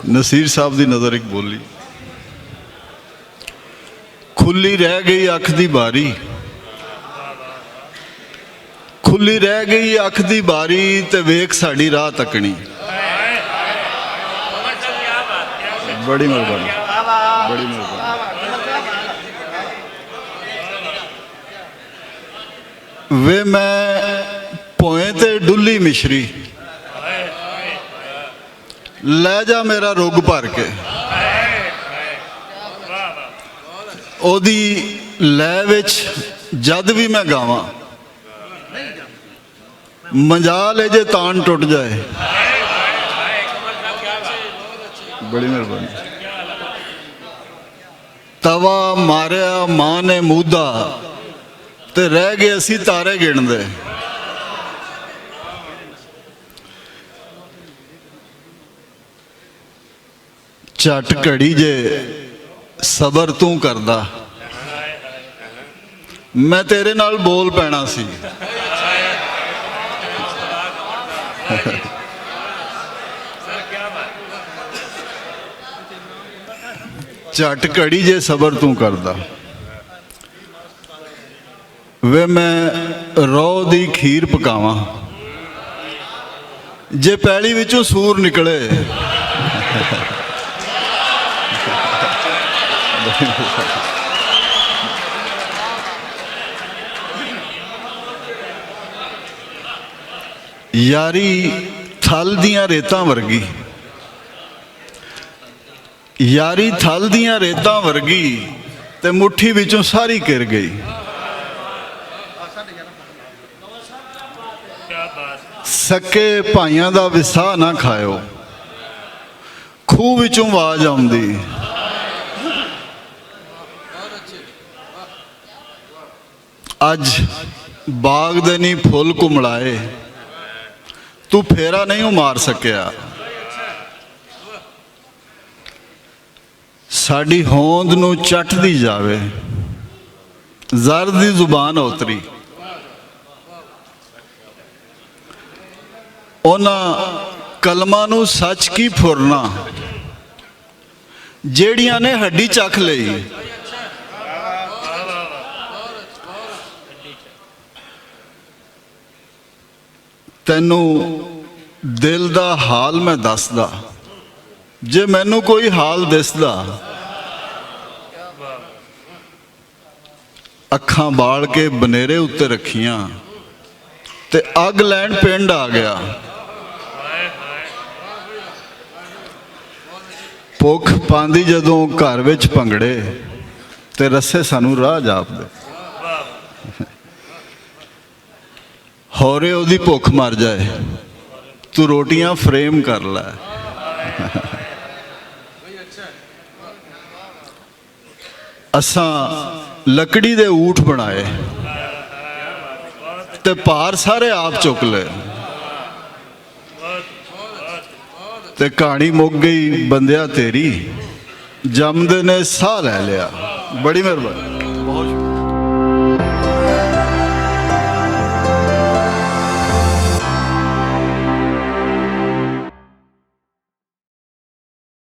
नसीर साहब की नज़र एक बोली, खुली रह गई अख की बारी, खुली रह गई अख की बारी ते वेख साड़ी राह तकनी। बड़ी मेहरबानी, बड़ी मेहरबानी। वे मैं पोए ते डुली मिश्री, लै जा मेरा रुग भर के। ओदी लै विच जद भी मैं गावां, मजाल है जे तान टुट जाए। बड़ी मेहरबानी। तवा मारिया मां ने मूदा ते रह गए असी तारे गिणदे। झट घड़ी जे सबर तू करदा, मैं तेरे नाल बोल पैना सी। झट घड़ी जे सबर तू करदा, वे मैं रौ दी खीर पकावां, जे पैली विचों सूर निकले। यारी थल दियां रेतां वर्गी, यारी थल दियां रेतां वर्गी ते मुट्ठी विचों सारी गिर गई। सके भाइयों दा विसा ना खाओ, खूह विचों आवाज आउंदी। अज बाग दे नहीं फुल कुमलाए, तू फेरा नहीं मार सकिया। साड़ी होंद नू चटदी जावे, जर दी जुबान उतरी। उन्हां कलमां नू सच की फुरना, जेड़ियां ने हड्डी चख लई। तैनू दिल दा हाल मैं दसदा, जे मैनू कोई हाल दिसदा। अखां बाल के बनेरे उत्ते रखियां ते अग लैन पिंड आ गया। भुख पांदी जदों घर विच भंगड़े ते रस्से सानू राह जापदे। होरे ओदी भुख मर जाए, तू रोटियां फ्रेम कर लै। असां लकड़ी दे ऊठ बनाए ते भार सारे आप चुक ले, ते कहानी मुक गई बंदिया तेरी, जमदे ने साह लै लिया। बड़ी मेहरबानी।